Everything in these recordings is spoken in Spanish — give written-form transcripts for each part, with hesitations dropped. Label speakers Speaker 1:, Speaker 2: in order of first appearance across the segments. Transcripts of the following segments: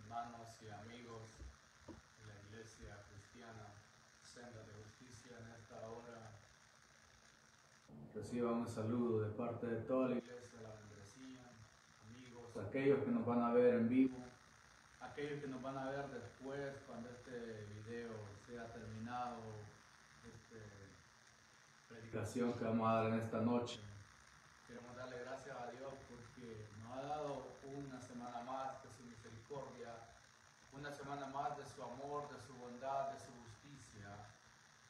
Speaker 1: hermanos y amigos de la Iglesia Cristiana Senda de Justicia en esta hora. Reciban un saludo de parte de toda la Iglesia, la membresía, amigos, aquellos que nos van a ver en vivo, aquellos que nos van a ver después cuando este video sea terminado, predicación que vamos a dar en esta noche. Queremos darle gracias a Dios porque nos ha dado una semana más de su misericordia, una semana más de su amor, de su bondad, de su justicia,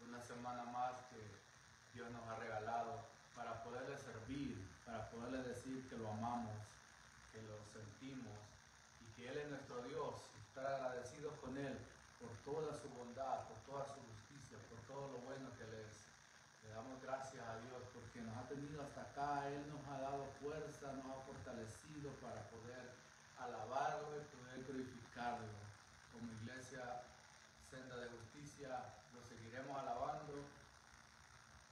Speaker 1: una semana más que Dios nos ha regalado para poderle servir, para poderle decir que lo amamos, que lo sentimos y que Él es nuestro Dios, y estar agradecidos con Él por toda su bondad, por toda su justicia, por todo lo bueno que Él es. Le damos gracias a Dios porque nos ha tenido hasta acá, Él nos ha dado fuerza, nos ha fortalecido para poder alabarlo y poder glorificarlo. Como Iglesia Senda de Justicia lo seguiremos alabando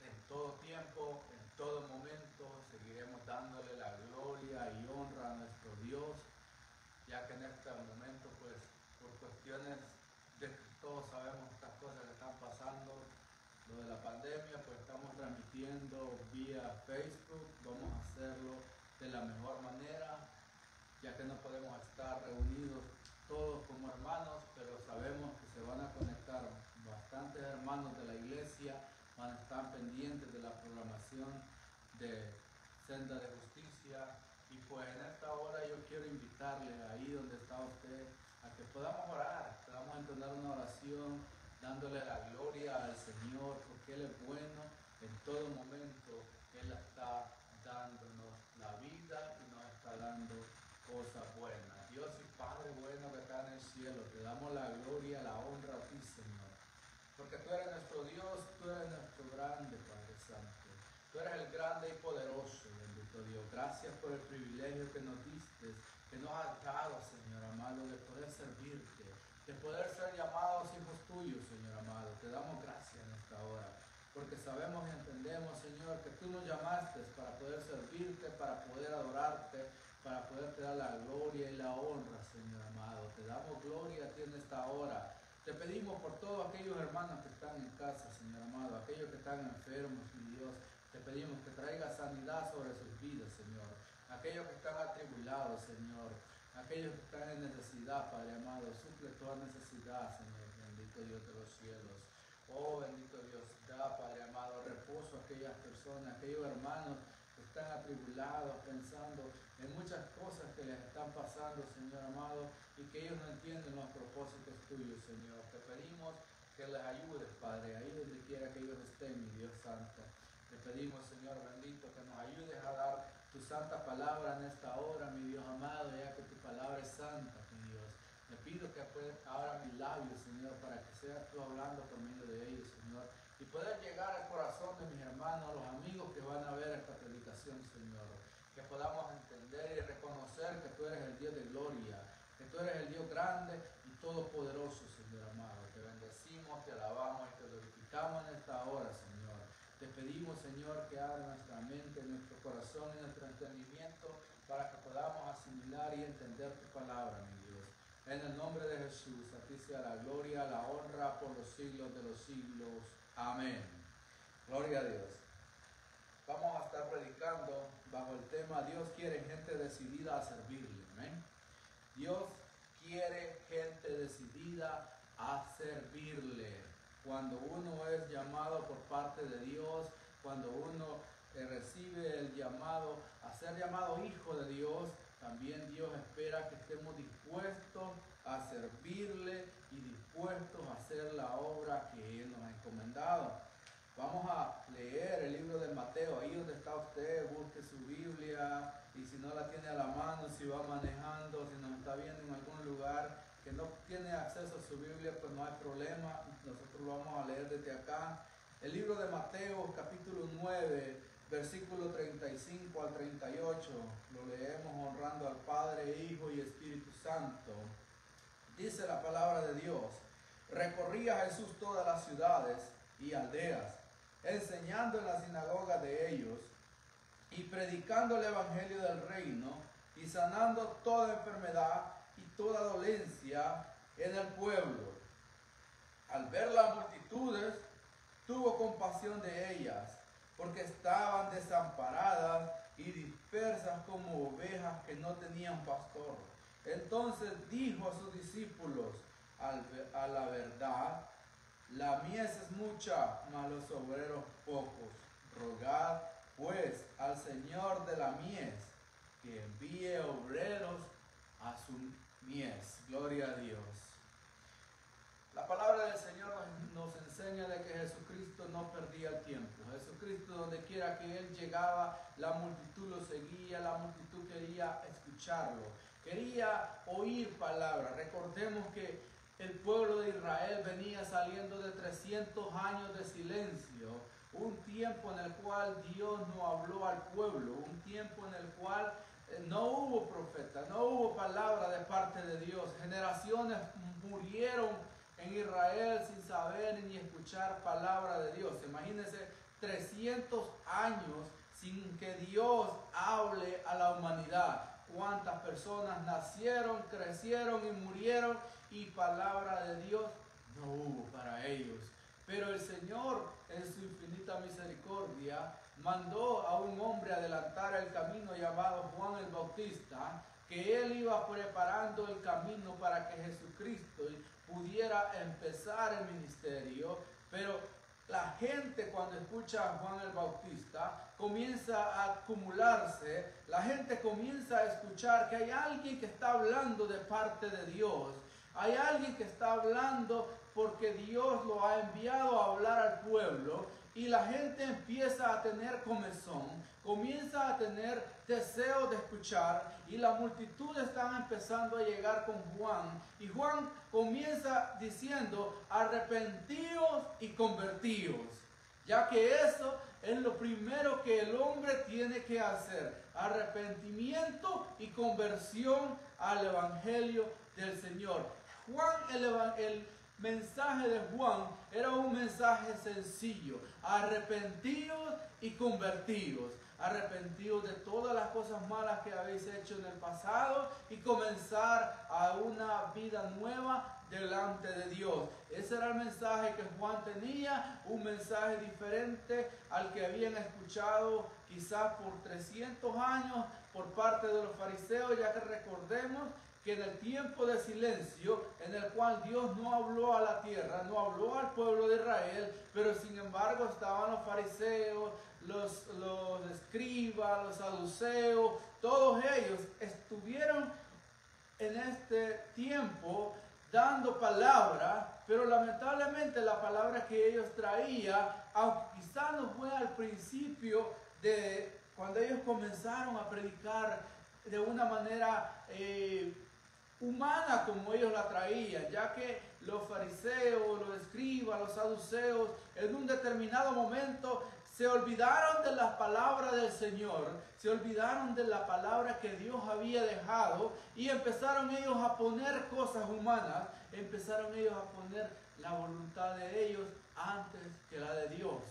Speaker 1: en todo tiempo, en todo momento, seguiremos dándole la gloria y honra a nuestro Dios, ya que en este momento, pues, por cuestiones de que todos sabemos estas cosas que están pasando, lo de la pandemia, pues estamos transmitiendo vía Facebook. Vamos a hacerlo de la mejor manera, ya que no podemos estar reunidos todos como hermanos, pero sabemos que se van a conectar bastantes hermanos de la iglesia, van a estar pendientes de la programación de Senda de Justicia. Y pues en esta hora yo quiero invitarle ahí donde está usted a que podamos orar, podamos entonar una oración dándole la gloria al Señor, porque Él es bueno en todo momento. Él está dándonos la vida y nos está dando cosas buenas. Dios y Padre bueno que está en el cielo, te damos la gloria, la honra a ti, Señor, porque tú eres nuestro Dios, tú eres nuestro grande Padre Santo. Tú eres el grande y poderoso, bendito Dios. Gracias por el privilegio que nos diste, que nos has dado, Señor amado, de poder servirte, de poder ser llamados hijos tuyos, Señor amado. Te damos gracias en esta hora, porque sabemos y entendemos, Señor, que tú nos llamaste para poder servirte, para poder adorarte, para poder te dar la gloria y la honra, Señor amado. Te damos gloria a ti en esta hora. Te pedimos por todos aquellos hermanos que están en casa, Señor amado, aquellos que están enfermos, mi Dios. Te pedimos que traiga sanidad sobre sus vidas, Señor. Aquellos que están atribulados, Señor. Aquellos que están en necesidad, Padre amado. Suple toda necesidad, Señor. Bendito Dios de los cielos. Oh, bendito Dios. Da, Padre amado, reposo a aquellas personas, aquellos hermanos que están atribulados, pensando en muchas cosas que les están pasando, Señor amado, y que ellos no entienden los propósitos tuyos, Señor. Te pedimos que les ayudes, Padre, ahí donde quiera que ellos estén, mi Dios Santo. Te pedimos, Señor bendito, que nos ayudes a dar tu santa palabra en esta hora, mi Dios amado, ya que tu palabra es santa, mi Dios. Te pido que abra mis labios, Señor, para que seas tú hablando por medio de ellos, Señor, y poder llegar al corazón de mis hermanos, a los amigos que van a ver esta predicación, Señor. Que podamos entender y reconocer que tú eres el Dios de gloria, que tú eres el Dios grande y todopoderoso, Señor amado. Te bendecimos, te alabamos y te glorificamos en esta hora, Señor. Te pedimos, Señor, que abra nuestra mente, nuestro corazón y nuestro entendimiento para que podamos asimilar y entender tu palabra, mi Dios. En el nombre de Jesús, a ti sea la gloria, la honra por los siglos de los siglos. Amén. Gloria a Dios. Vamos a estar predicando bajo el tema Dios quiere gente decidida a servirle. Amén. Dios quiere gente decidida a servirle. Cuando uno es llamado por parte de Dios, cuando uno recibe el llamado a ser llamado hijo de Dios, también Dios espera que estemos dispuestos a servirle y dispuestos a hacer la obra que Él nos ha encomendado. Vamos a leer el libro de Mateo, ahí donde está usted, busque su Biblia, y si no la tiene a la mano, si va manejando, si nos está viendo en algún lugar que no tiene acceso a su Biblia, pues no hay problema, nosotros lo vamos a leer desde acá. El libro de Mateo, capítulo 9, versículo 35 al 38, lo leemos honrando al Padre, Hijo y Espíritu Santo. Dice la palabra de Dios: recorría Jesús todas las ciudades y aldeas, enseñando en la sinagoga de ellos y predicando el evangelio del reino y sanando toda enfermedad y toda dolencia en el pueblo. Al ver las multitudes, tuvo compasión de ellas, porque estaban desamparadas y dispersas como ovejas que no tenían pastor. Entonces dijo a sus discípulos: a la verdad, la mies es mucha, mas los obreros pocos. Rogad pues al Señor de la mies que envíe obreros a su mies. Gloria a Dios. La palabra del Señor nos enseña de que Jesucristo no perdía el tiempo. Jesucristo, donde quiera que Él llegaba, la multitud lo seguía, la multitud quería escucharlo, quería oír palabras. Recordemos que el pueblo de Israel venía saliendo de 300 años de silencio, un tiempo en el cual Dios no habló al pueblo, un tiempo en el cual no hubo profeta, no hubo palabra de parte de Dios. Generaciones murieron en Israel sin saber ni escuchar palabra de Dios. Imagínense 300 años sin que Dios hable a la humanidad. Cuántas personas nacieron, crecieron y murieron y palabra de Dios no hubo para ellos. Pero el Señor, en su infinita misericordia, mandó a un hombre a adelantar el camino llamado Juan el Bautista, que él iba preparando el camino para que Jesucristo pudiera empezar el ministerio. Pero la gente, cuando escucha a Juan el Bautista, comienza a acumularse. La gente comienza a escuchar que hay alguien que está hablando de parte de Dios. Hay alguien que está hablando porque Dios lo ha enviado a hablar al pueblo. Y la gente empieza a tener comezón, comienza a tener deseo de escuchar, y la multitud está empezando a llegar con Juan. Y Juan comienza diciendo: arrepentíos y convertíos, ya que eso es lo primero que el hombre tiene que hacer: arrepentimiento y conversión al evangelio del Señor. Juan, el mensaje de Juan era un mensaje sencillo: arrepentidos y convertidos. Arrepentidos de todas las cosas malas que habéis hecho en el pasado y comenzar a una vida nueva delante de Dios. Ese era el mensaje que Juan tenía, un mensaje diferente al que habían escuchado quizás por 300 años por parte de los fariseos, ya que recordemos que en el tiempo de silencio, en el cual Dios no habló a la tierra, no habló al pueblo de Israel, pero sin embargo estaban los fariseos, los escribas, los saduceos, todos ellos estuvieron en este tiempo dando palabra, pero lamentablemente la palabra que ellos traían, aunque quizás no fue al principio de cuando ellos comenzaron a predicar de una manera humana como ellos la traían, ya que los fariseos, los escribas, los saduceos, en un determinado momento se olvidaron de las palabras del Señor, se olvidaron de la palabra que Dios había dejado y empezaron ellos a poner cosas humanas, empezaron ellos a poner la voluntad de ellos antes que la de Dios.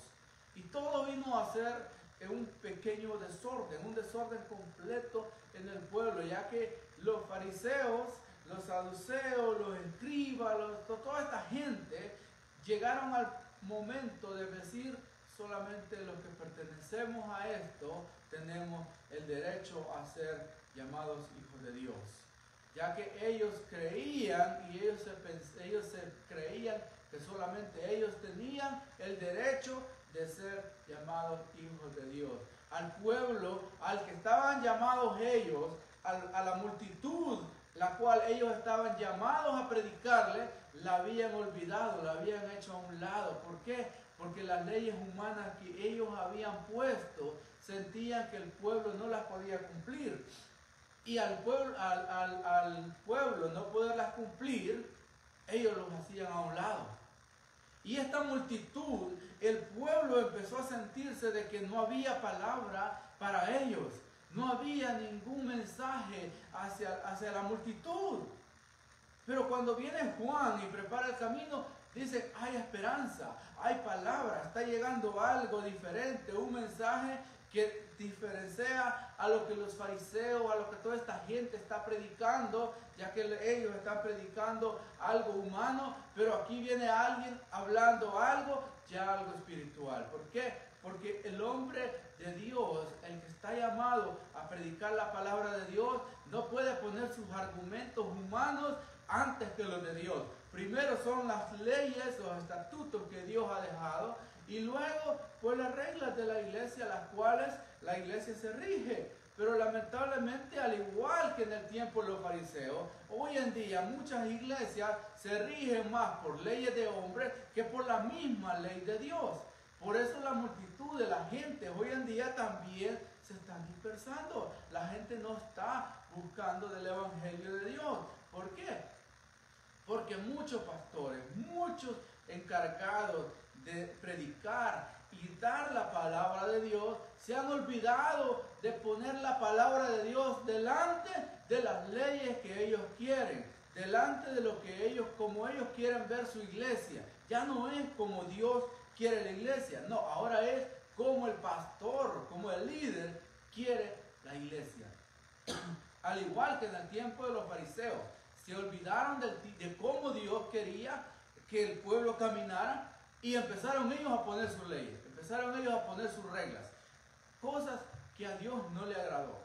Speaker 1: Y todo vino a ser un pequeño desorden, un desorden completo en el pueblo, ya que los fariseos, los saduceos, los escribas, toda esta gente llegaron al momento de decir: solamente los que pertenecemos a esto tenemos el derecho a ser llamados hijos de Dios, ya que ellos creían y ellos se creían que solamente ellos tenían el derecho de ser llamados hijos de Dios. Al pueblo al que estaban llamados ellos, a la multitud la cual ellos estaban llamados a predicarle, la habían olvidado, la habían hecho a un lado. ¿Por qué? Porque las leyes humanas que ellos habían puesto sentían que el pueblo no las podía cumplir. Y al pueblo no poderlas cumplir, ellos los hacían a un lado. Y esta multitud, el pueblo empezó a sentirse de que no había palabra para ellos. No había ningún mensaje hacia la multitud. Pero cuando viene Juan y prepara el camino, dice: hay esperanza, hay palabra, está llegando algo diferente, un mensaje que diferencia a lo que los fariseos, a lo que toda esta gente está predicando, ya que ellos están predicando algo humano, pero aquí viene alguien hablando algo, ya algo espiritual. ¿Por qué? Porque el hombre de Dios, el que está llamado a predicar la palabra de Dios, no puede poner sus argumentos humanos antes que los de Dios. Primero son las leyes, los estatutos que Dios ha dejado, y luego pues las reglas de la iglesia, las cuales la iglesia se rige. Pero lamentablemente, al igual que en el tiempo de los fariseos, hoy en día muchas iglesias se rigen más por leyes de hombres que por la misma ley de Dios. Por eso la multitud de la gente hoy en día también se está dispersando. La gente no está buscando del evangelio de Dios. ¿Por qué? Porque muchos pastores, muchos encargados de predicar y dar la palabra de Dios, se han olvidado de poner la palabra de Dios delante de las leyes que ellos quieren, delante de lo que ellos, como ellos quieren ver su iglesia. Ya no es como Dios quiere la iglesia, no, ahora es como el pastor, como el líder quiere la iglesia. Al igual que en el tiempo de los fariseos, se olvidaron de cómo Dios quería que el pueblo caminara y empezaron ellos a poner sus leyes, empezaron ellos a poner sus reglas, cosas que a Dios no le agradó.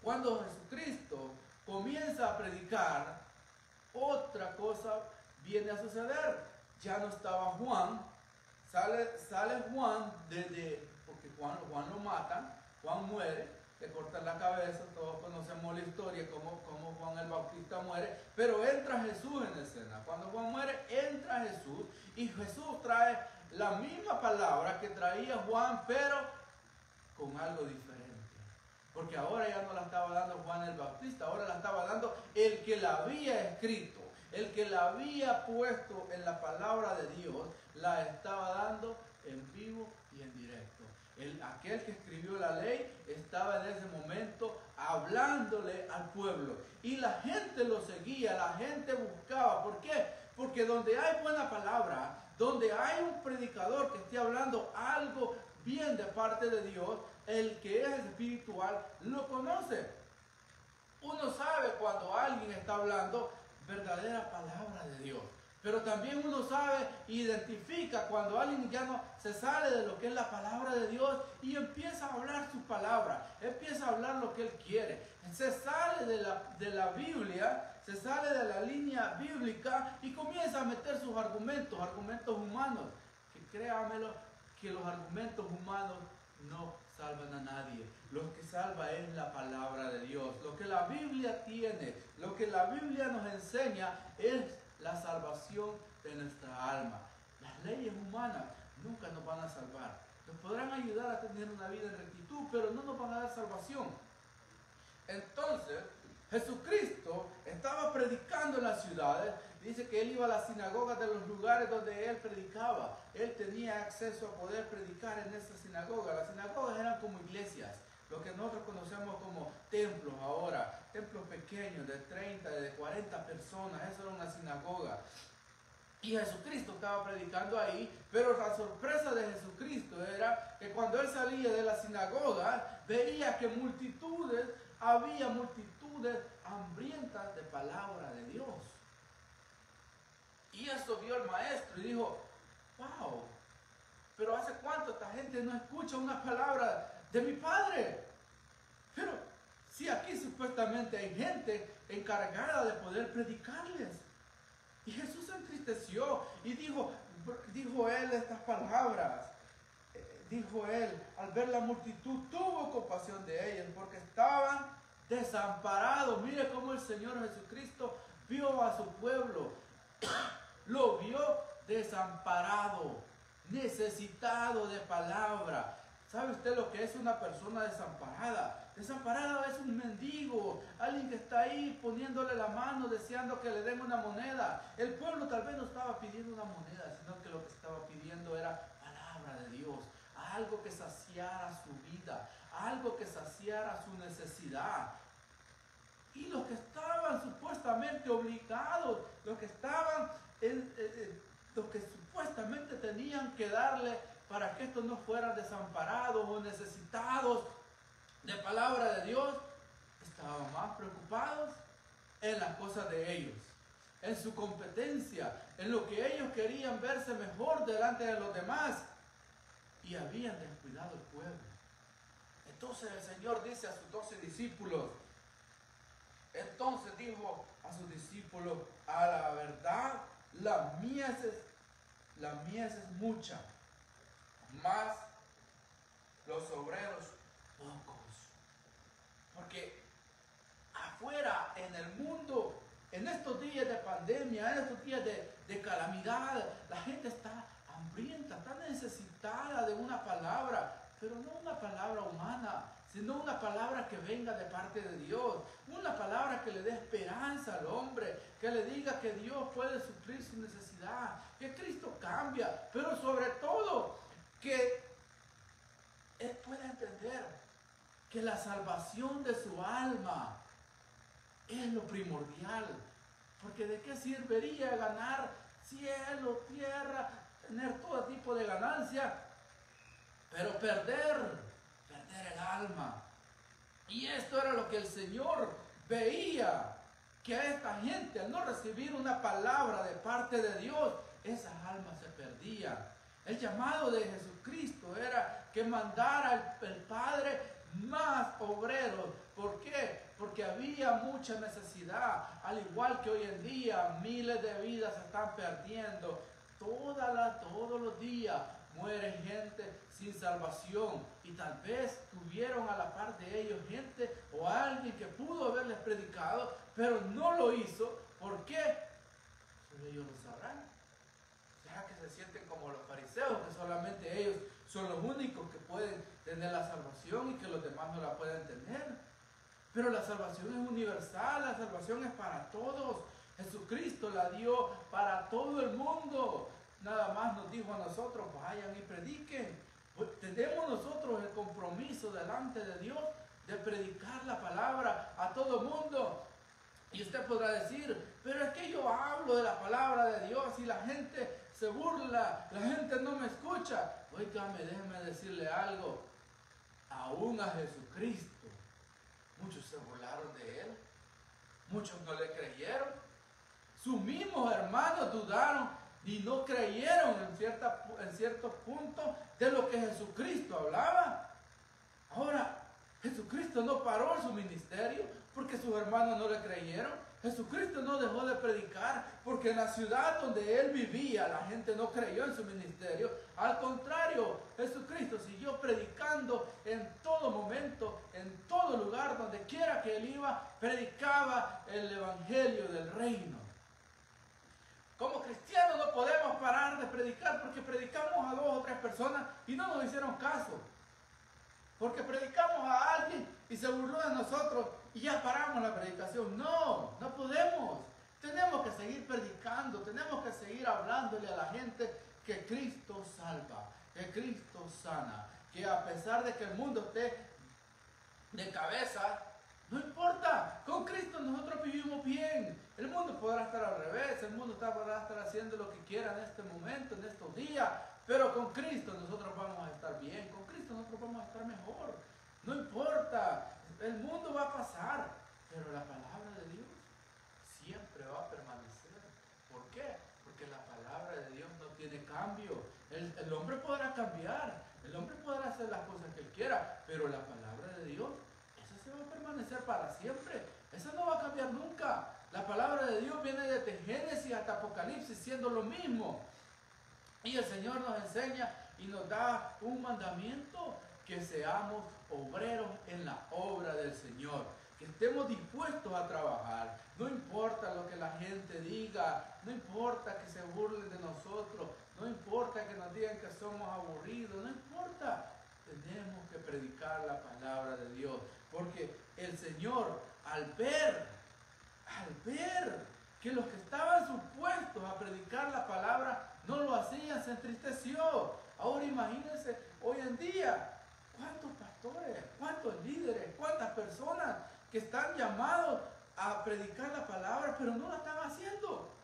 Speaker 1: Cuando Jesucristo comienza a predicar, otra cosa viene a suceder. Ya no estaba Juan, sale Juan porque Juan lo matan, Juan muere, le cortan la cabeza, todos conocemos la historia, cómo Juan el Bautista muere, pero entra Jesús en escena. Cuando Juan muere, entra Jesús, y Jesús trae la misma palabra que traía Juan, pero con algo diferente. Porque ahora ya no la estaba dando Juan el Bautista, ahora la estaba dando el que la había escrito, el que la había puesto en la palabra de Dios, la estaba dando en vivo y en directo. Aquel que escribió la ley estaba en ese momento hablándole al pueblo. Y la gente lo seguía, la gente buscaba. ¿Por qué? Porque donde hay buena palabra, donde hay un predicador que esté hablando algo bien de parte de Dios, el que es espiritual lo conoce. Uno sabe cuando alguien está hablando verdadera palabra de Dios. Pero también uno sabe, identifica cuando alguien ya no se sale de lo que es la palabra de Dios y empieza a hablar su palabra, empieza a hablar lo que él quiere. Se sale de la Biblia, se sale de la línea bíblica y comienza a meter sus argumentos humanos. Que créamelo, que los argumentos humanos no salvan a nadie. Lo que salva es la palabra de Dios. Lo que la Biblia tiene, lo que la Biblia nos enseña es la salvación de nuestra alma. Las leyes humanas nunca nos van a salvar. Nos podrán ayudar a tener una vida en rectitud, pero no nos van a dar salvación. Entonces, Jesucristo estaba predicando en las ciudades. Dice que él iba a las sinagogas de los lugares donde él predicaba. Él tenía acceso a poder predicar en esas sinagogas. Las sinagogas eran como iglesias, lo que nosotros conocemos como templos ahora, templos pequeños de 30, de 40 personas, eso era una sinagoga. Y Jesucristo estaba predicando ahí, pero la sorpresa de Jesucristo era que cuando él salía de la sinagoga, veía que había multitudes hambrientas de palabra de Dios. Y eso vio el maestro y dijo, wow, pero ¿hace cuánto esta gente no escucha una palabra de mi Padre? Pero si aquí supuestamente hay gente encargada de poder predicarles. Y Jesús se entristeció y dijo él estas palabras. Dijo él, al ver la multitud, tuvo compasión de ellos porque estaban desamparados. Mire cómo el Señor Jesucristo vio a su pueblo. Lo vio desamparado, necesitado de palabra. ¿Sabe usted lo que es una persona desamparada? Desamparada es un mendigo, alguien que está ahí poniéndole la mano, deseando que le den una moneda. El pueblo tal vez no estaba pidiendo una moneda, sino que lo que estaba pidiendo era palabra de Dios, algo que saciara su vida, algo que saciara su necesidad. Y los que estaban supuestamente obligados, los que supuestamente tenían que darle para que estos no fueran desamparados o necesitados de palabra de Dios, estaban más preocupados en las cosas de ellos, en su competencia, en lo que ellos querían verse mejor delante de los demás, y habían descuidado el pueblo. Entonces el Señor dice a sus 12 discípulos, entonces dijo a sus discípulos, a la verdad, la mies es mucha, mas los obreros pocos. Porque afuera, en el mundo, en estos días de pandemia, en estos días de calamidad, la gente está hambrienta, está necesitada de una palabra, pero no una palabra humana, sino una palabra que venga de parte de Dios, una palabra que le dé esperanza al hombre, que le diga que Dios puede suplir su necesidad, que Cristo cambia, pero sobre todo que él pueda entender que la salvación de su alma es lo primordial, porque ¿de qué serviría ganar cielo, tierra, tener todo tipo de ganancia, pero perder el alma? Y esto era lo que el Señor veía, que a esta gente, al no recibir una palabra de parte de Dios, esas almas se perdían. El llamado de Jesucristo era que mandara el Padre más obreros. ¿Por qué? Porque había mucha necesidad, al igual que hoy en día miles de vidas se están perdiendo. Todos los días muere gente sin salvación, y tal vez tuvieron a la par de ellos gente o alguien que pudo haberles predicado, pero no lo hizo. ¿Por qué? Solo ellos lo sabrán. Ya que se sienten como los fariseos, que solamente ellos son los únicos que pueden tener la salvación y que los demás no la pueden tener. Pero la salvación es universal, la salvación es para todos. Jesucristo la dio para todo el mundo. Nada más nos dijo a nosotros, vayan y prediquen. Pues tenemos nosotros el compromiso delante de Dios de predicar la palabra a todo el mundo. Y usted podrá decir, pero es que yo hablo de la palabra de Dios y la gente se burla, la gente no me escucha. Óigame, déjeme decirle algo. Aún a Jesucristo muchos se burlaron de él, muchos no le creyeron, sus mismos hermanos dudaron y no creyeron en cierto punto de lo que Jesucristo hablaba. Ahora, Jesucristo no paró su ministerio porque sus hermanos no le creyeron. Jesucristo no dejó de predicar porque en la ciudad donde él vivía la gente no creyó en su ministerio. Al contrario, Jesucristo siguió predicando en todo momento, en todo lugar, donde quiera que él iba, predicaba el evangelio del reino. Como cristianos no podemos parar de predicar porque predicamos a 2 o 3 personas y no nos hicieron caso. Porque predicamos a alguien y se burló de nosotros y ya paramos la predicación. No, no podemos. Tenemos que seguir predicando, tenemos que seguir hablándole a la gente que Cristo salva, que Cristo sana, que a pesar de que el mundo esté de cabeza, no importa, con Cristo nosotros vivimos bien. El mundo podrá estar al revés, el mundo podrá estar haciendo lo que quiera en este momento, en estos días, pero con Cristo nosotros vamos a estar bien, con Cristo nosotros vamos a estar mejor. No importa, el mundo va a pasar, pero la palabra de Dios siempre va a permanecer. ¿Por qué? Porque la palabra de Dios no tiene cambio. El hombre podrá cambiar, el hombre podrá hacer las cosas que él quiera, pero la palabra de Dios, esa se va a permanecer para siempre. Esa no va a cambiar nunca. La palabra de Dios viene desde Génesis hasta Apocalipsis siendo lo mismo. Y el Señor nos enseña y nos da un mandamiento: que seamos obreros en la obra del Señor, que estemos dispuestos a trabajar. No importa lo que la gente diga, no importa que se burlen de nosotros, no importa que nos digan que somos aburridos, no importa. Tenemos que predicar la palabra de Dios, porque el Señor, al ver que los que estaban supuestos a predicar la palabra no lo hacían, se entristeció. Ahora imagínense, hoy en día, ¿cuántos pastores, cuántos líderes, cuántas personas que están llamados a predicar la palabra, pero no la están haciendo?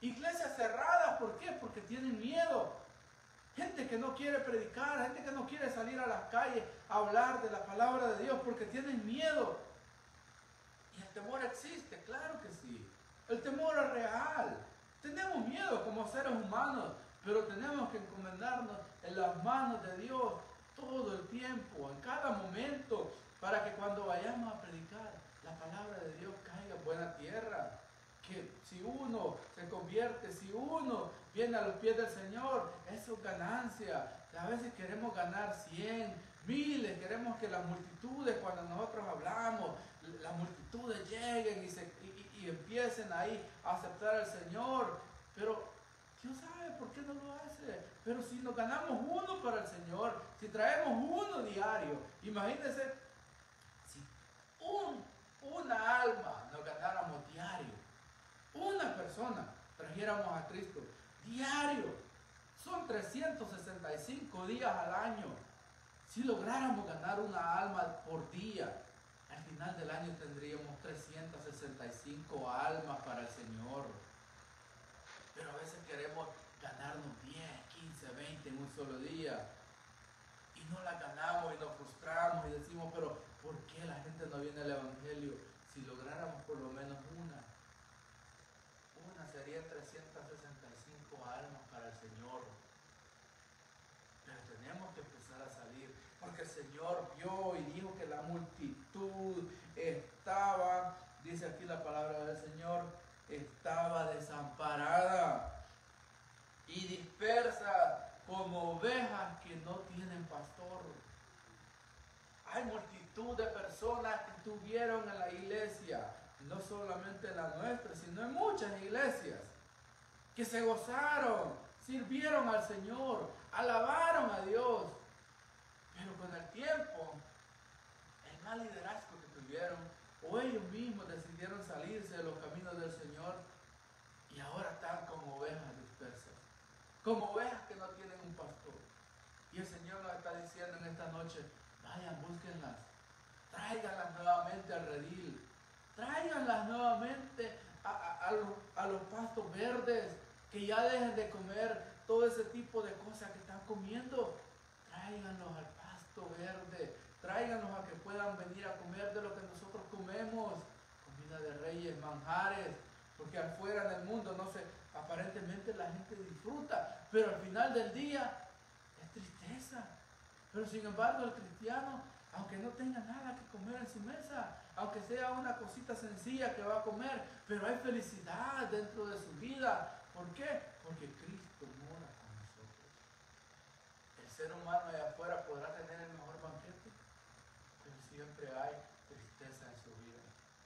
Speaker 1: Iglesias cerradas, ¿por qué? Porque tienen miedo. Gente que no quiere predicar, gente que no quiere salir a las calles a hablar de la palabra de Dios porque tienen miedo. Y el temor existe, claro que sí. El temor es real. Tenemos miedo como seres humanos, pero tenemos que encomendarnos en las manos de Dios todo el tiempo, en cada momento, para que cuando vayamos a predicar, la palabra de Dios caiga en buena tierra. Que si uno se convierte, si uno viene a los pies del Señor, eso es ganancia. A veces queremos ganar 100, miles, queremos que las multitudes, cuando nosotros hablamos, las multitudes lleguen y empiecen ahí a aceptar al Señor. Pero Dios sabe por qué no lo hace. Pero si nos ganamos uno para el Señor, si traemos uno diario, imagínense si una alma nos ganáramos diario, una persona trajéramos a Cristo diario, son 365 días al año. Si lográramos ganar una alma por día, al final del año tendríamos 365 almas para el Señor. Pero a veces queremos ganarnos 10, 15, 20 en un solo día. Y no la ganamos y nos frustramos y decimos, pero ¿por qué la gente no viene al Evangelio? Si lográramos por lo menos una serían 365 almas para el Señor. Pero tenemos que empezar a salir, porque el Señor vio y dijo que la multitud estaba, dice aquí la palabra del Señor, estaba desamparada y dispersa como ovejas que no tienen pastor. Hay multitud de personas que estuvieron en la iglesia, no solamente en la nuestra, sino en muchas iglesias, que se gozaron, sirvieron al Señor, alabaron a Dios, pero con el tiempo, el mal liderazgo que tuvieron, o ellos mismos decidieron salirse de los caminos del Señor, y ahora están como ovejas dispersas, como ovejas que no tienen un pastor. Y el Señor nos está diciendo en esta noche, vayan, búsquenlas, tráiganlas nuevamente al redil, tráiganlas nuevamente a los pastos verdes, que ya dejen de comer todo ese tipo de cosas que están comiendo. Tráiganlos al pasto verde, tráiganlos a que puedan venir a comer de lo que nosotros comemos, comida de reyes, manjares, porque afuera en el mundo no sé, aparentemente la gente disfruta, pero al final del día es tristeza. Pero sin embargo el cristiano, aunque no tenga nada que comer en su mesa, aunque sea una cosita sencilla que va a comer, pero hay felicidad dentro de su vida. ¿Por qué? Porque Cristo mora con nosotros. El ser humano allá afuera podrá tener el mejor banquete, pero siempre hay tristeza en su vida,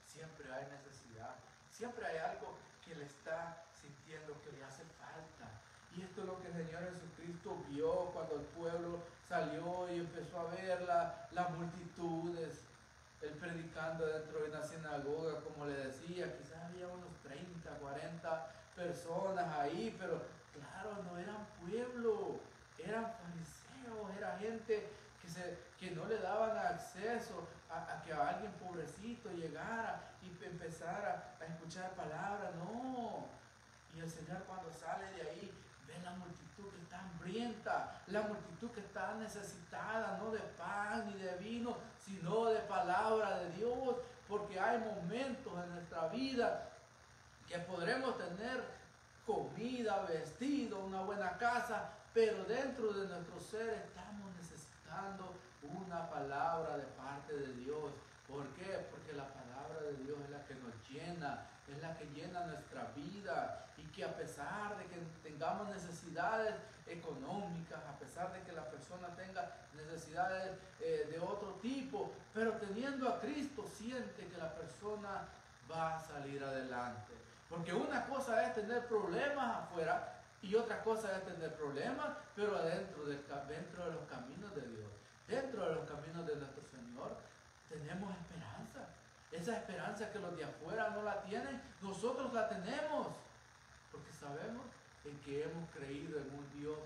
Speaker 1: siempre hay necesidad, siempre hay algo que le está sintiendo que le hace falta. Y esto es lo que el Señor Jesucristo vio cuando el pueblo salió y empezó a ver las multitudes. Él predicando dentro de una sinagoga, como le decía, quizás había unos 30, 40 personas ahí, pero claro, no eran pueblo, eran fariseos, era gente que no le daban acceso a que a alguien pobrecito llegara y empezara a escuchar palabras, no. Y el Señor cuando sale de ahí, ve la multitud que está hambrienta, la multitud que está necesitada, no de pan ni de vino, sino de palabra de Dios, porque hay momentos en nuestra vida que podremos tener comida, vestido, una buena casa, pero dentro de nuestro ser estamos necesitando una palabra de parte de Dios. ¿Por qué? Porque la palabra de Dios es la que nos llena, es la que llena nuestra vida, y que a pesar de que tengamos necesidades económicas, a pesar de que la persona tenga necesidades de otro tipo, pero teniendo a Cristo, siente que la persona va a salir adelante. Porque una cosa es tener problemas afuera y otra cosa es tener problemas, pero dentro de los caminos de Dios, dentro de los caminos de nuestro Señor, tenemos esperanza. Esa esperanza que los de afuera no la tienen, nosotros la tenemos, porque sabemos en que hemos creído en un Dios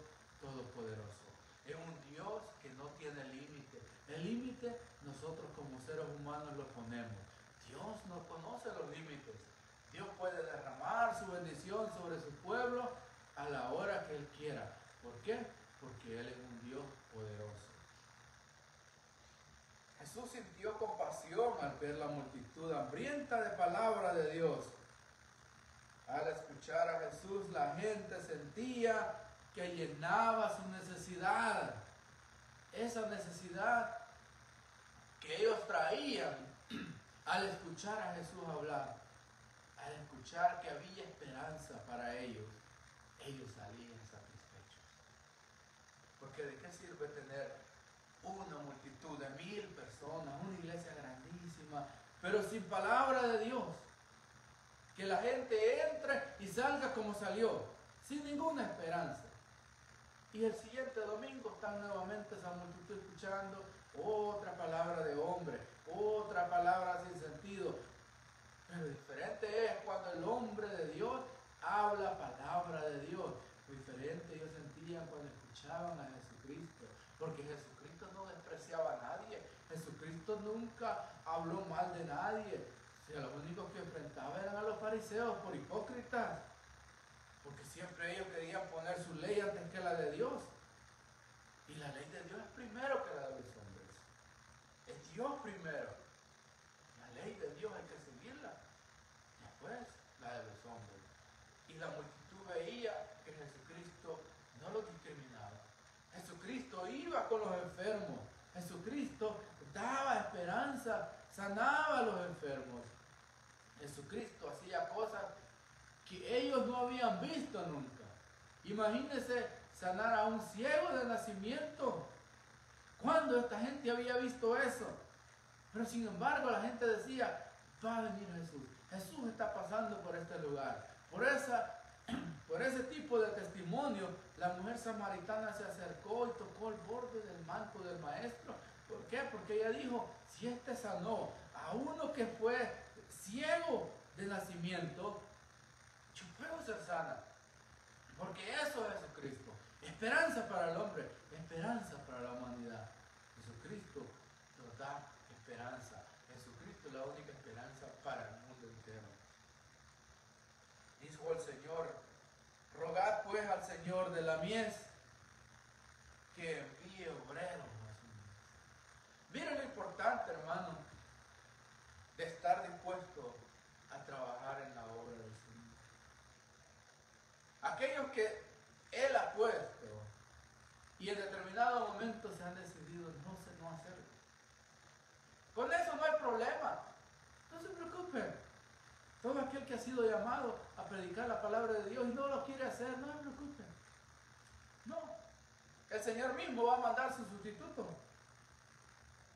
Speaker 1: todopoderoso, en un Dios que no tiene límite. El límite nosotros como seres humanos lo ponemos. Dios no conoce los límites. Dios puede derramar su bendición sobre su pueblo a la hora que Él quiera. ¿Por qué? porque Él es un Dios poderoso. Jesús sintió compasión al ver la multitud hambrienta de palabra de Dios. Al escuchar a Jesús, la gente sentía que llenaba su necesidad. Esa necesidad que ellos traían al escuchar a Jesús hablar, al escuchar que había esperanza para ellos salían satisfechos. Porque ¿de qué sirve tener una multitud de 1000 personas, una iglesia grandísima, pero sin palabra de Dios? Que la gente entre y salga como salió, sin ninguna esperanza. Y el siguiente domingo están nuevamente esa multitud escuchando otra palabra de hombre, otra palabra sin sentido. Pero diferente es cuando el hombre de Dios habla palabra de Dios. Diferente ellos sentían cuando escuchaban a Jesucristo, porque Jesucristo no despreciaba a nadie. Jesucristo nunca habló mal de nadie. O sea, los únicos que enfrentaban eran a los fariseos por hipócritas, porque siempre ellos querían poner su ley antes que la de Dios. Y la ley de Dios es primero que la de los hombres. Es Dios primero. La ley de Dios hay que seguirla. Después la de los hombres. Y la multitud veía que Jesucristo no los discriminaba. Jesucristo iba con los enfermos. Jesucristo daba esperanza, sanaba a los enfermos. Jesucristo hacía cosas que ellos no habían visto nunca. Imagínense sanar a un ciego de nacimiento. ¿Cuándo esta gente había visto eso? Pero sin embargo la gente decía, va a venir Jesús. Jesús está pasando por este lugar. Por ese tipo de testimonio, la mujer samaritana se acercó y tocó el borde del manto del maestro. ¿Por qué? Porque ella dijo, si este sanó a uno que fue ciego de nacimiento, yo puedo ser sana. Porque eso es Jesucristo. Esperanza para el hombre, esperanza para la humanidad. Jesucristo nos da esperanza. Jesucristo es la única esperanza para el mundo entero. Dijo el Señor, rogad pues al Señor de la mies que envíe obreros a su mies. Miren lo importante, hermano, de estar dispuesto a trabajar en la obra del Señor. Aquellos que Él ha puesto y en determinado momento se han decidido no hacerlo. Con eso no hay problema. No se preocupen. Todo aquel que ha sido llamado a predicar la palabra de Dios y no lo quiere hacer, no se preocupen. No. El Señor mismo va a mandar su sustituto.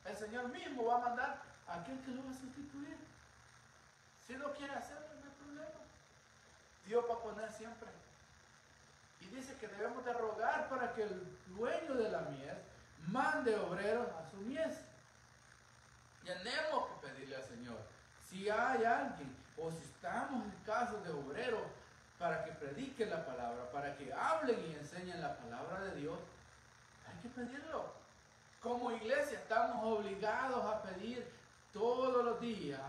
Speaker 1: El Señor mismo va a mandar a aquel que lo va a sustituir. Si no quiere hacerlo, no hay problema. Dios va a poner siempre. Y dice que debemos de rogar para que el dueño de la mies mande obreros a su mies. Tenemos que pedirle al Señor. Si hay alguien o si estamos en casos de obreros para que prediquen la palabra, para que hablen y enseñen la palabra de Dios, hay que pedirlo. Como iglesia estamos obligados a pedir todos los días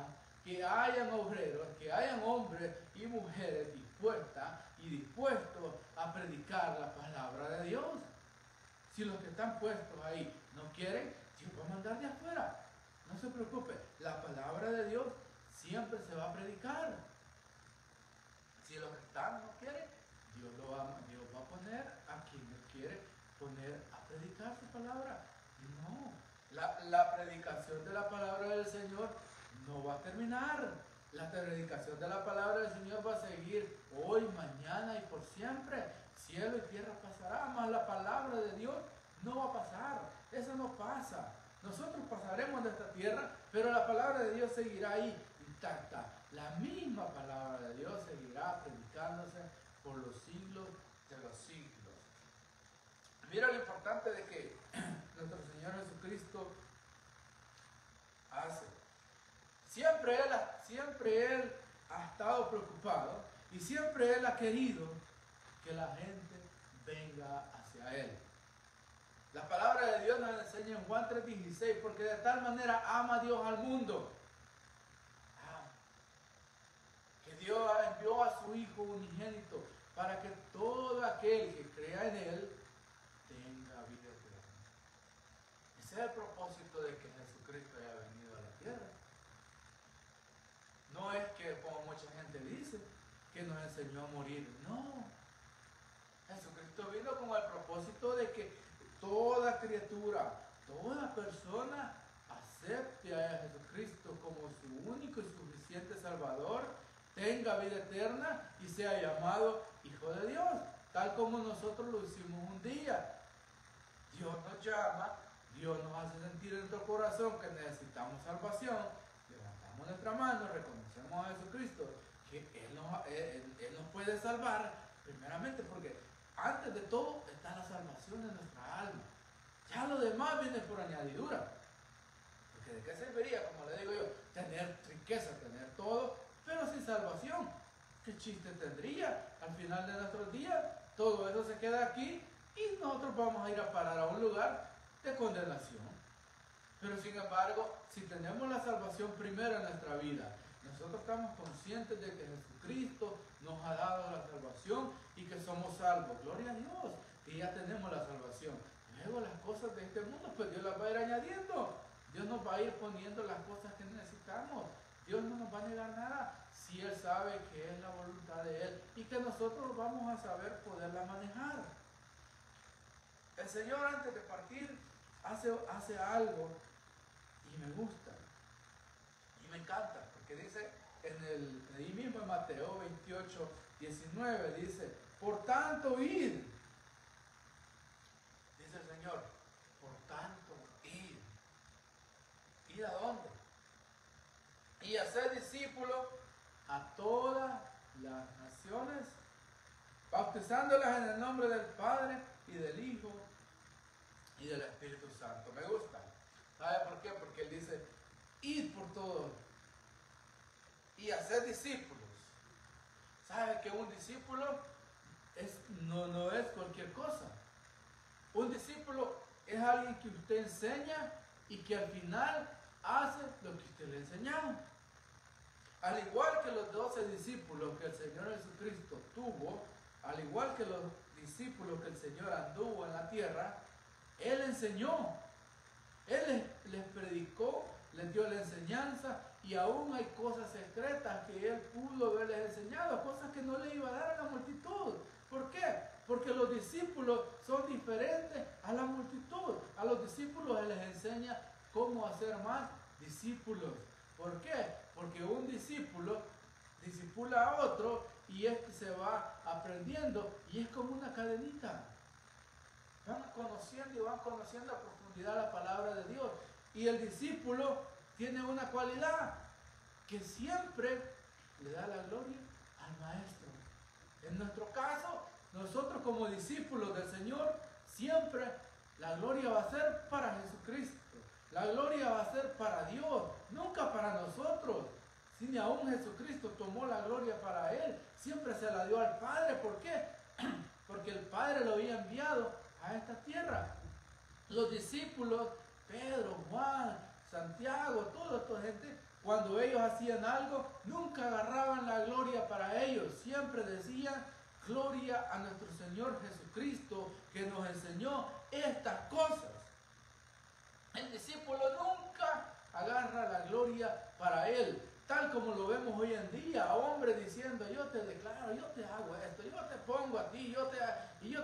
Speaker 1: que hayan obreros, que hayan hombres y mujeres dispuestas y dispuestos a predicar la palabra de Dios. Si los que están puestos ahí no quieren, Dios va a mandar de afuera. No se preocupe, la palabra de Dios siempre se va a predicar. Si los que están no quieren, Dios va a poner a quien quiere poner a predicar su palabra. No, la predicación de la palabra del Señor no va a terminar. La predicación de la palabra del Señor va a seguir hoy, mañana y por siempre. Cielo y tierra pasará, mas la palabra de Dios no va a pasar. Eso no pasa. Nosotros pasaremos de esta tierra, pero la palabra de Dios seguirá ahí intacta. La misma palabra de Dios seguirá predicándose por los siglos de los siglos. Mira lo importante de que nuestro Señor Jesucristo hace. Siempre Él ha estado preocupado y siempre Él ha querido que la gente venga hacia Él. La palabra de Dios nos enseña en Juan 3:16, porque de tal manera ama Dios al mundo, que Dios envió a su Hijo unigénito para que todo aquel que crea en Él tenga Ese es el propósito de que Jesucristo haya venido a la tierra. No es que, como mucha gente dice, que nos enseñó a morir. No. Jesucristo vino con el propósito de que toda criatura, toda persona acepte a Jesucristo como su único y suficiente Salvador, tenga vida eterna y sea llamado Hijo de Dios, tal como nosotros lo hicimos un día. Dios nos llama, Dios nos hace sentir en nuestro corazón que necesitamos salvación, levantamos nuestra mano, reconocemos a Jesucristo, que Él nos puede salvar, primeramente porque antes de todo está la salvación de nuestra alma. Ya lo demás viene por añadidura. Porque ¿de qué serviría, como le digo yo, tener riqueza, tener todo, pero sin salvación? ¿Qué chiste tendría? Al final de nuestros días, todo eso se queda aquí y nosotros vamos a ir a parar a un lugar de condenación. Pero sin embargo, si tenemos la salvación primero en nuestra vida, nosotros estamos conscientes de que Jesucristo nos ha dado la salvación y que somos salvos. Gloria a Dios, que ya tenemos la salvación. Luego las cosas de este mundo, pues Dios las va a ir añadiendo. Dios nos va a ir poniendo las cosas que necesitamos. Dios no nos va a negar nada si Él sabe que es la voluntad de Él y que nosotros vamos a saber poderla manejar. El Señor antes de partir hace algo y me gusta y me encanta, porque dice ahí mismo en Mateo 28, 19, dice, por tanto id, dice el Señor, por tanto id. ¿Ir a dónde? Y hacer discípulos a todas las naciones, bautizándolas en el nombre del Padre y del Hijo y del Espíritu Santo. Me gusta. ¿Sabe por qué? Porque Él dice, id por todo y hacer discípulos. ¿Sabe que un discípulo no es cualquier cosa? Un discípulo es alguien que usted enseña y que al final hace lo que usted le ha enseñado. Al igual que los 12 discípulos que el Señor Jesucristo tuvo, al igual que los discípulos que el Señor anduvo en la tierra, Él enseñó, Él les predicó, les dio la enseñanza y aún hay cosas secretas que Él pudo haberles enseñado, cosas que no le iba a dar a la multitud. ¿Por qué? Porque los discípulos son diferentes a la multitud. A los discípulos Él les enseña cómo hacer más discípulos. ¿Por qué? Porque un discípulo discipula a otro y este se va aprendiendo y es como una cadenita. Van conociendo y van conociendo a profundidad la palabra de Dios. Y el discípulo tiene una cualidad que siempre le da la gloria al maestro. En nuestro caso, nosotros como discípulos del Señor, siempre la gloria va a ser para Jesucristo. La gloria va a ser para Dios, nunca para nosotros. Si ni aún Jesucristo tomó la gloria para Él, siempre se la dio al Padre. ¿Por qué? Porque el Padre lo había enviado a esta tierra. Los discípulos, Pedro, Juan, Santiago, toda esta gente, cuando ellos hacían algo, nunca agarraban la gloria para ellos. Siempre decían, gloria a nuestro Señor Jesucristo, que nos enseñó estas cosas. El discípulo nunca agarra la gloria para él, tal como lo vemos hoy en día, hombres diciendo, yo te declaro, yo te hago esto, yo te pongo a ti, yo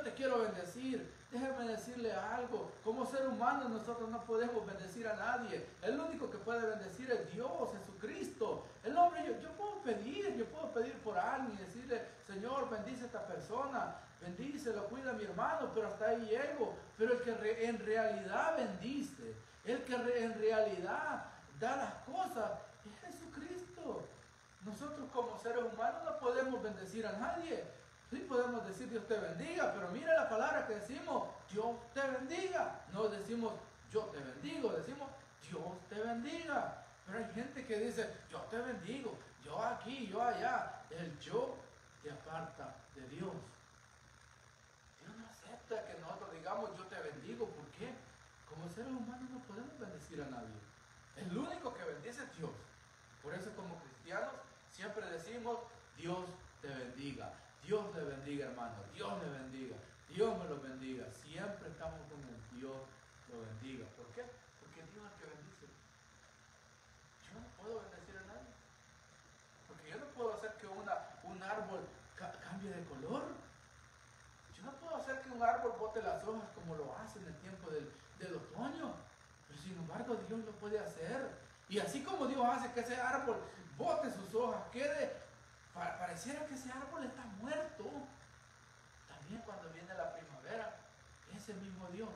Speaker 1: te quiero bendecir. Déjeme decirle algo, como ser humano nosotros no podemos bendecir a nadie. El único que puede bendecir es Dios, Jesucristo. El hombre, yo puedo pedir por alguien y decirle, Señor, bendice a esta persona, bendícelo, cuida a mi hermano, pero hasta ahí llego. Pero el que en realidad bendice, el que en realidad da las cosas, es Jesucristo. Nosotros como seres humanos no podemos bendecir a nadie. Sí podemos decir Dios te bendiga, pero mira la palabra que decimos, Dios te bendiga. No decimos yo te bendigo, decimos Dios te bendiga. Pero hay gente que dice yo te bendigo, yo aquí, yo allá. El yo te aparta de Dios. Dios no acepta que nosotros digamos yo te bendigo. ¿Por qué? Como seres humanos no podemos bendecir a nadie. El único que bendice es Dios. Por eso como cristianos siempre decimos Dios te bendiga. Dios le bendiga, hermano. Dios le bendiga. Dios me lo bendiga. Siempre estamos con el Dios lo bendiga. ¿Por qué? Porque Dios es el que bendice. Yo no puedo bendecir a nadie. Porque yo no puedo hacer que un árbol cambie de color. Yo no puedo hacer que un árbol bote las hojas como lo hace en el tiempo del otoño. Pero sin embargo Dios lo puede hacer. Y así como Dios hace que ese árbol bote sus hojas, pareciera que ese árbol está muerto. También cuando viene la primavera, ese mismo Dios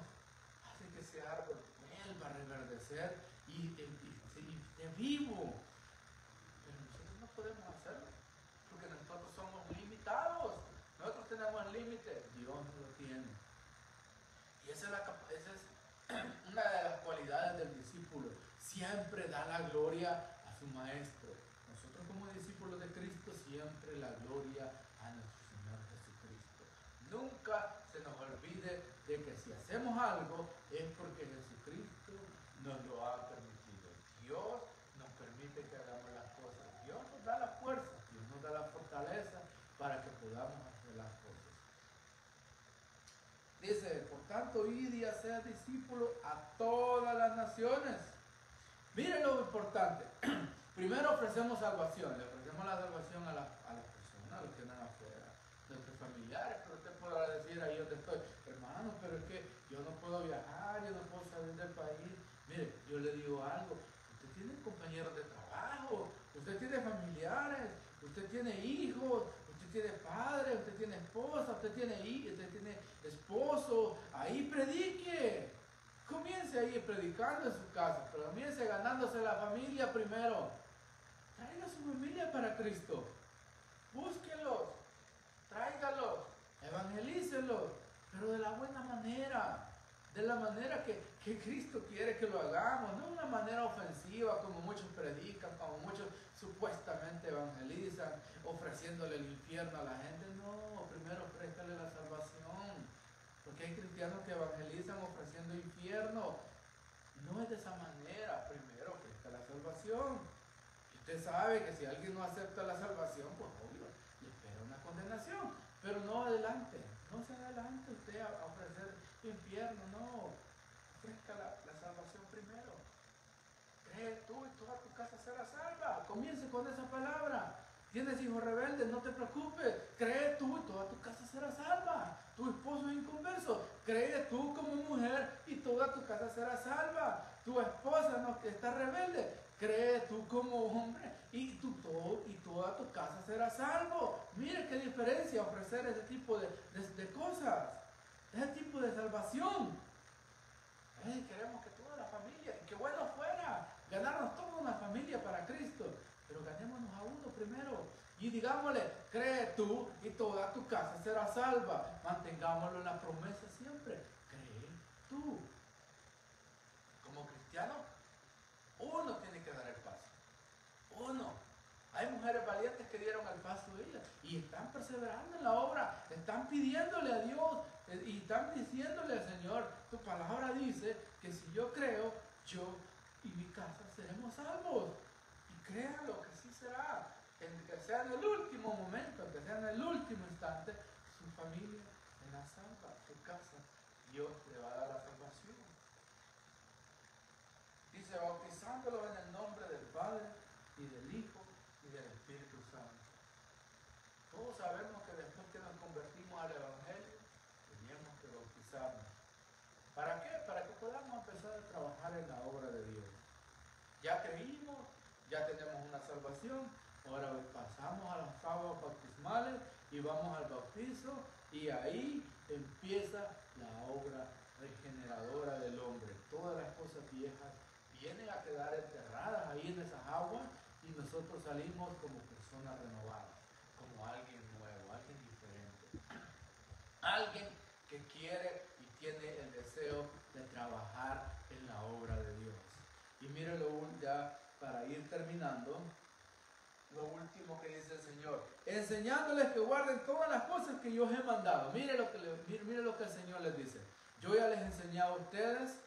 Speaker 1: hace que ese árbol vuelva a reverdecer y esté vivo. Pero nosotros no podemos hacerlo, porque nosotros somos limitados. Nosotros tenemos límites, Dios no lo tiene. Y esa es una de las cualidades del discípulo. Siempre da la gloria a su maestro. Nosotros como discípulos de Cristo, siempre la gloria a nuestro Señor Jesucristo. Nunca se nos olvide de que si hacemos algo es porque Jesucristo nos lo ha permitido. Dios nos permite que hagamos las cosas. Dios nos da la fuerza, Dios nos da la fortaleza para que podamos hacer las cosas. Dice, por tanto, id y haced discípulos a todas las naciones. Miren lo importante. Primero ofrecemos salvación, le ofrecemos la salvación a las personas, a los que andan afuera, a nuestros familiares. Pero usted podrá decir ahí donde estoy, hermano, pero es que yo no puedo viajar, yo no puedo salir del país. Mire, yo le digo algo, usted tiene compañeros de trabajo, usted tiene familiares, usted tiene hijos, usted tiene padre, usted tiene esposa, usted tiene esposo, ahí predique. Comience ahí predicando en su casa, pero comience ganándose la familia primero. Traiga su familia para Cristo. Búsquenlos, tráigalos, evangelícenlos, pero de la buena manera. De la manera que Cristo quiere que lo hagamos, no de una manera ofensiva como muchos predican, como muchos supuestamente evangelizan, ofreciéndole el infierno a la gente. No, primero ofrézcale la salvación, porque hay cristianos que evangelizan ofreciendo infierno. No es de esa manera, primero ofrezca la salvación. Y usted sabe que si alguien no acepta la salvación, pues obvio, le espera una condenación, pero no adelante, no se adelante usted a ofrecer infierno, no, ofrezca la salvación primero. Cree tú y toda tu casa será salva. Comience con esa palabra. Tienes hijos rebeldes, no te preocupes. Cree tú y toda tu casa será salva. Tu esposo es inconverso. Cree tú como mujer y toda tu casa será salva. Tu esposa no que está rebelde. Cree tú como hombre y toda tu casa será salvo. Mire qué diferencia ofrecer ese tipo de cosas. Ese tipo de salvación. Queremos que toda la familia, que bueno fuera, ganarnos toda una familia para Cristo, pero ganémonos a uno primero. Y digámosle, cree tú y toda tu casa será salva. Mantengámoslo en la promesa siempre. Cree tú. Como cristiano, uno tiene que dar el paso. Uno. Hay mujeres valientes que dieron el paso de ellas y están perseverando en la obra, están pidiéndole a Dios y están diciéndole al Señor, tu palabra dice que si yo creo, yo y mi casa seremos salvos. Y créanlo que sí será, que sea en el último momento, que sea en el último instante, su familia será salva, su casa, Dios le va a dar la salvación. Dice, bautizándolos en el nombre del Padre y del Hijo y del Espíritu Santo. Todos sabemos que después que nos convertimos al Evangelio, teníamos que bautizarnos. ¿Para qué? Para que podamos empezar a trabajar en la obra de Dios. Ya creímos, ya tenemos una salvación, ahora pasamos a las aguas bautismales y vamos al bautizo y ahí empieza la obra regeneradora del hombre. Todas las cosas viejas vienen a quedar enterradas ahí en esas aguas y nosotros salimos como personas renovadas, como alguien nuevo, alguien diferente. Alguien que quiere y tiene el deseo de trabajar en la obra de Dios. Y mírenlo ya para ir terminando, lo último que dice el Señor, enseñándoles que guarden todas las cosas que yo os he mandado. Mire lo que el Señor les dice. Yo ya les he enseñado a ustedes,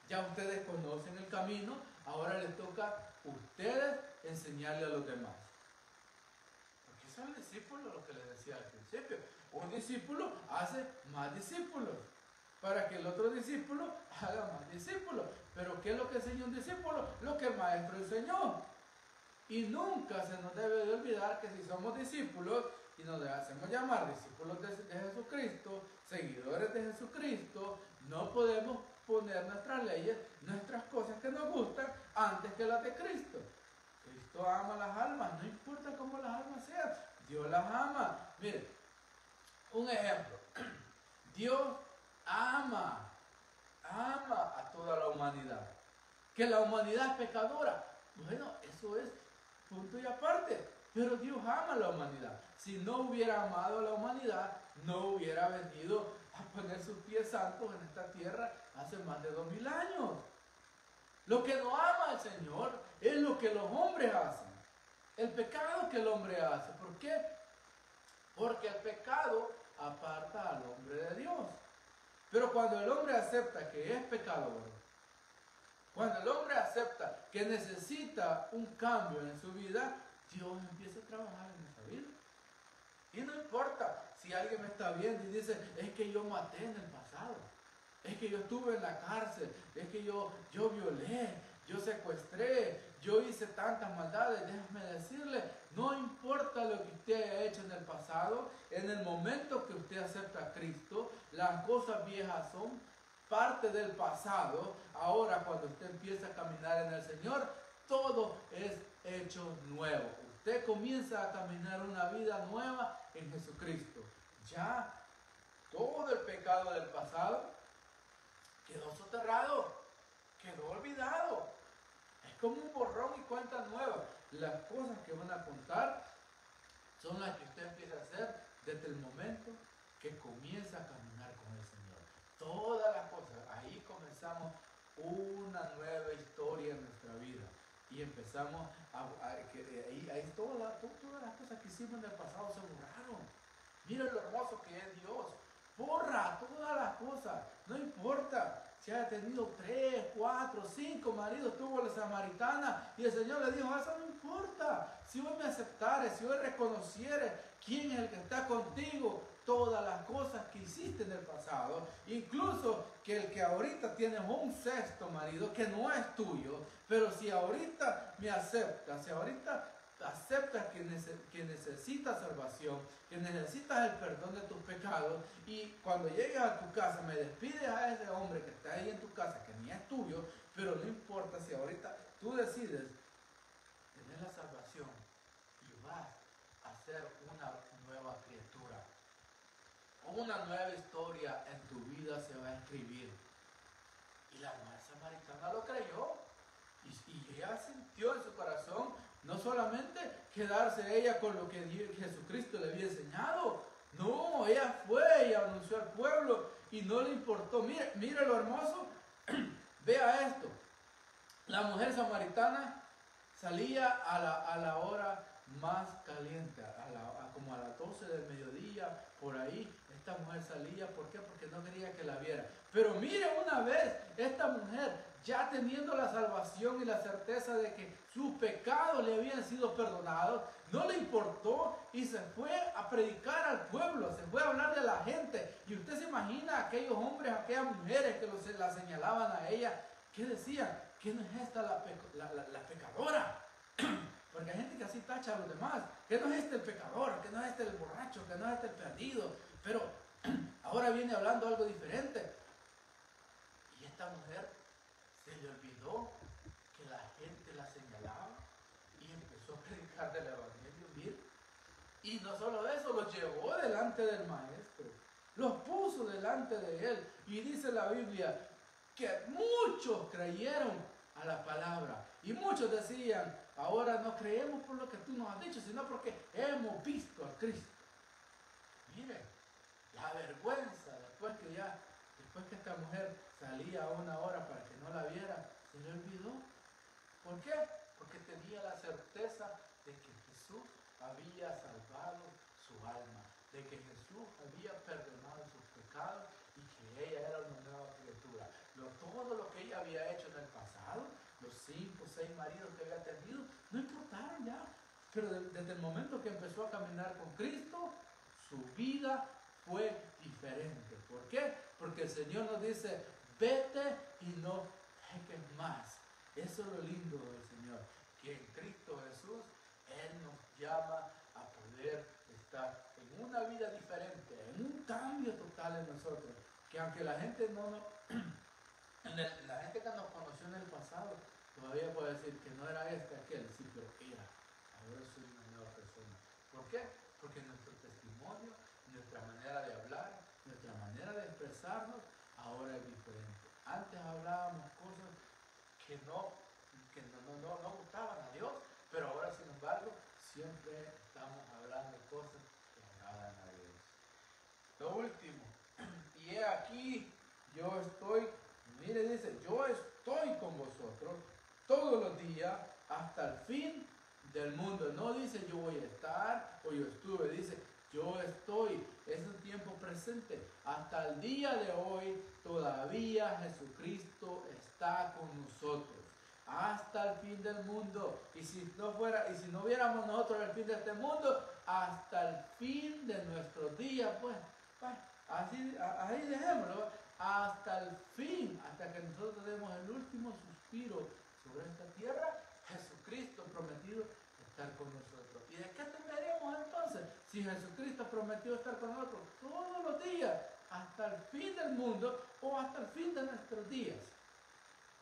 Speaker 1: ya ustedes conocen el camino, ahora les toca a ustedes enseñarle a los demás. Porque eso es el discípulo, lo que les decía al principio. Un discípulo hace más discípulos. para que el otro discípulo haga más discípulos. Pero ¿qué es lo que enseñó un discípulo? Lo que el maestro enseñó. Y nunca se nos debe de olvidar que si somos discípulos y nos hacemos llamar discípulos de Jesucristo, seguidores de Jesucristo, no podemos poner nuestras leyes, nuestras cosas que nos gustan, antes que las de Cristo. Cristo ama las almas, no importa cómo las almas sean, Dios las ama. Mire, un ejemplo, Dios ama a toda la humanidad. Que la humanidad es pecadora, bueno, eso es punto y aparte, pero Dios ama a la humanidad. Si no hubiera amado a la humanidad, no hubiera venido a poner sus pies santos en esta tierra hace más de 2000 años. Lo que no ama el Señor es lo que los hombres hacen, el pecado que el hombre hace. ¿Por qué? Porque el pecado aparta al hombre de Dios. Pero cuando el hombre acepta que es pecador, cuando el hombre acepta que necesita un cambio en su vida, Dios empieza a trabajar en esa vida. Y no importa si alguien me está viendo y dice, es que yo maté en el pasado, es que yo estuve en la cárcel, es que yo violé, yo secuestré, yo hice tantas maldades. Déjame decirle, no importa lo que usted haya hecho en el pasado, en el momento que usted acepta a Cristo, las cosas viejas son parte del pasado. Ahora cuando usted empieza a caminar en el Señor, todo es hecho nuevo. Usted comienza a caminar una vida nueva en Jesucristo. Ya todo el pecado del pasado quedó soterrado, quedó olvidado. Es como un borrón y cuenta nueva. Las cosas que van a contar son las que usted empieza a hacer desde el momento que comienza a caminar con el Señor. Todas las cosas, ahí comenzamos una nueva historia en nuestra vida. Y empezamos ahí todas las cosas que hicimos en el pasado se borraron. Mira lo hermoso que es Dios. Borra todas las cosas. No importa si haya tenido 3, 4, 5 maridos, tuvo la samaritana. Y el Señor le dijo, eso no importa. Si hoy me aceptares, si hoy reconocieres quién es el que está contigo, todas las cosas que hiciste en el pasado, incluso que el que ahorita tienes un sexto marido que no es tuyo, pero si ahorita me aceptas, si ahorita aceptas que necesitas salvación, que necesitas el perdón de tus pecados, y cuando llegues a tu casa me despides a ese hombre que está ahí en tu casa, que ni es tuyo, pero no importa si ahorita tú decides tener la salvación y vas a ser una nueva criatura. Una nueva historia en tu vida se va a escribir. Y la mujer samaritana lo creyó. Y ella sintió en su corazón no solamente quedarse ella con lo que Jesucristo le había enseñado. No, ella fue y anunció al pueblo y no le importó. Mire lo hermoso. Vea esto. La mujer samaritana salía a la hora más caliente, como a las 12 del mediodía, por ahí. Esta mujer salía, ¿por qué? Porque no quería que la viera. Pero mire una vez, esta mujer, ya teniendo la salvación y la certeza de que sus pecados le habían sido perdonados, no le importó y se fue a predicar al pueblo, se fue a hablarle a la gente. Y usted se imagina a aquellos hombres, a aquellas mujeres que la señalaban a ella, ¿qué decían? ¿Qué no es esta la pecadora? Porque hay gente que así tacha a los demás. Que no es este el pecador, que no es este el borracho, que no es este el perdido. Pero ahora viene hablando algo diferente. Y esta mujer se le olvidó que la gente la señalaba y empezó a predicar del evangelio. Mire. Y no solo eso, los llevó delante del maestro. Los puso delante de él. Y dice la Biblia que muchos creyeron a la palabra. Y muchos decían, ahora no creemos por lo que tú nos has dicho, sino porque hemos visto a Cristo. Mire, la vergüenza, después que esta mujer salía a una hora para que no la viera, se le olvidó. ¿Por qué? Porque tenía la certeza de que Jesús había salvado su alma, de que Jesús había perdonado sus pecados y que ella era una nueva criatura. Todo lo que ella había hecho en el pasado, los 5 o 6 maridos que había tenido, no importaron ya. Pero desde el momento que empezó a caminar con Cristo, su vida fue diferente. ¿Por qué? Porque el Señor nos dice, vete y no peques más. Eso es lo lindo del Señor, que en Cristo Jesús Él nos llama a poder estar en una vida diferente, en un cambio total en nosotros, que aunque la gente la gente que nos conoció en el pasado todavía puede decir que no era aquel, sí, pero era. Ahora soy una nueva persona. ¿Por qué? Porque nuestro testimonio, nuestra manera de hablar, nuestra manera de expresarnos ahora es diferente. Antes hablábamos cosas que no gustaban a Dios, pero ahora sin embargo siempre estamos hablando cosas que agradan a Dios. Lo último, y he aquí, yo estoy, mire, dice, yo estoy con vosotros todos los días hasta el fin del mundo. No dice yo voy a estar o yo estuve, dice yo estoy. Es un tiempo presente. Hasta el día de hoy todavía Jesucristo está con nosotros. Hasta el fin del mundo. Y si no viéramos nosotros el fin de este mundo, hasta el fin de nuestros días, pues ahí dejémoslo, hasta el fin, hasta que nosotros demos el último suspiro sobre esta tierra, Jesucristo prometido estar con nosotros. ¿Y de qué temeremos entonces? Si Jesucristo prometió estar con nosotros todos los días, hasta el fin del mundo o hasta el fin de nuestros días.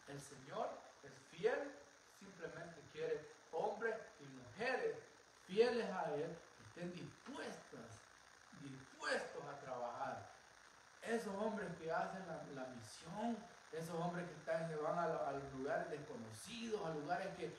Speaker 1: El Señor es fiel, simplemente quiere hombres y mujeres fieles a Él, que estén dispuestos a trabajar. Esos hombres que hacen la misión, esos hombres que van a los lugares desconocidos, a lugares que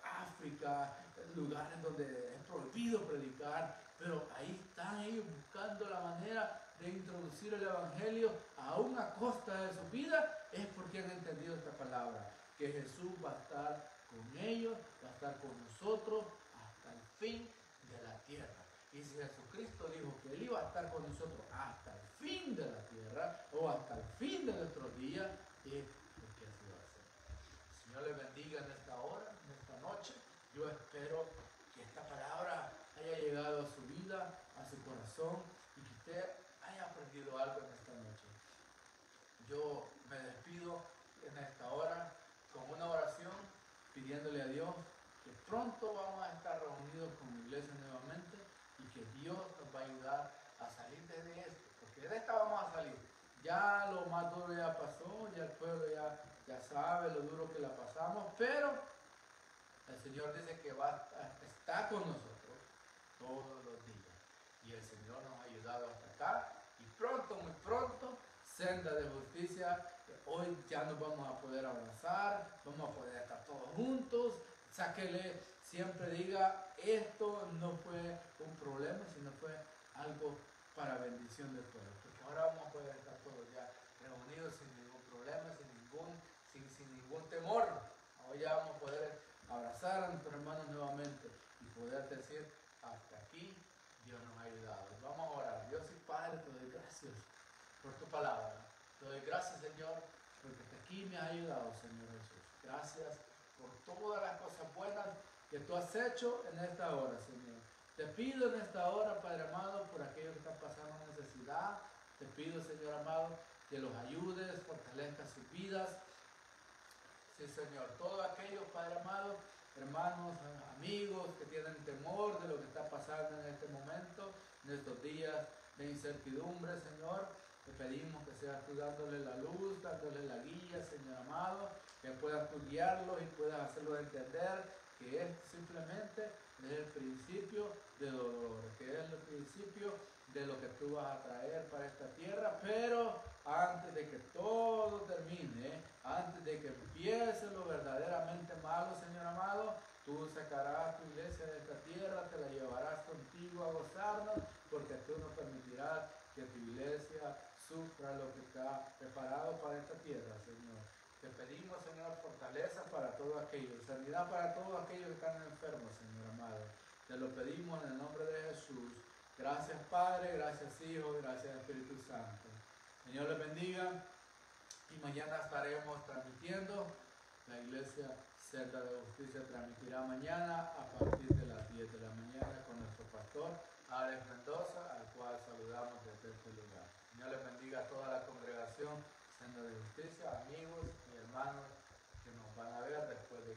Speaker 1: África, lugares donde es prohibido predicar, pero ahí están ellos buscando la manera de introducir el Evangelio aún a costa de su vida, es porque han entendido esta palabra, que Jesús va a estar con ellos, va a estar con nosotros hasta el fin de la tierra. Y si Jesucristo dijo que Él iba a estar con nosotros hasta el fin de la tierra o hasta el fin de nuestros días, es porque así va a ser. El Señor les bendiga en esta hora, en esta noche. Yo espero que esta palabra haya llegado a su vida, a su corazón y que usted haya aprendido algo en esta noche. Yo me despido en esta hora con una oración pidiéndole a Dios que pronto vamos a estar reunidos con la iglesia nuevamente y que Dios nos va a ayudar a salir de esto, porque de esta vamos a salir. Ya lo más duro ya pasó, ya el pueblo ya sabe lo duro que la pasamos, pero el Señor dice que está con nosotros todos los días. Y el Señor nos ha ayudado hasta acá. Y pronto, muy pronto, senda de justicia. Hoy ya nos vamos a poder abrazar, vamos a poder estar todos juntos. Sáquele, siempre diga, esto no fue un problema, sino fue algo para bendición de todos. Porque ahora vamos a poder estar todos ya reunidos sin ningún problema, sin ningún temor. Hoy ya vamos a poder abrazar a nuestros hermanos nuevamente y poder decir, hasta aquí Dios nos ha ayudado. Vamos a orar. Dios y Padre, te doy gracias por tu palabra. Te doy gracias, Señor, porque hasta aquí me has ayudado, Señor Jesús. Gracias por todas las cosas buenas que tú has hecho en esta hora, Señor. Te pido en esta hora, Padre amado, por aquellos que están pasando necesidad. Te pido, Señor amado, que los ayudes, fortalezcas sus vidas. Sí, Señor, todos aquellos, Padre amado, hermanos, amigos que tienen temor de lo que está pasando en este momento, en estos días de incertidumbre, Señor, te pedimos que seas tú dándole la luz, dándole la guía, Señor amado, que puedas tú guiarlos y puedas hacerlos entender que es simplemente el principio de dolor, que es el principio de lo que tú vas a traer para esta tierra, pero antes de que todo termine, antes de que empiece lo verdaderamente malo, Señor amado, tú sacarás tu iglesia de esta tierra, te la llevarás contigo a gozarnos, porque tú no permitirás que tu iglesia sufra lo que está preparado para esta tierra, Señor. Te pedimos, Señor, fortaleza para todos aquellos, sanidad para todos aquellos que están enfermos, Señor amado. Te lo pedimos en el nombre de Jesús. Gracias, Padre, gracias, Hijo, gracias, Espíritu Santo. Señor les bendiga y mañana estaremos transmitiendo. La iglesia Senda de Justicia transmitirá mañana a partir de las 10 de la mañana con nuestro pastor Alex Mendoza, al cual saludamos desde este lugar. Señor les bendiga a toda la congregación, Senda de Justicia, amigos y hermanos que nos van a ver después de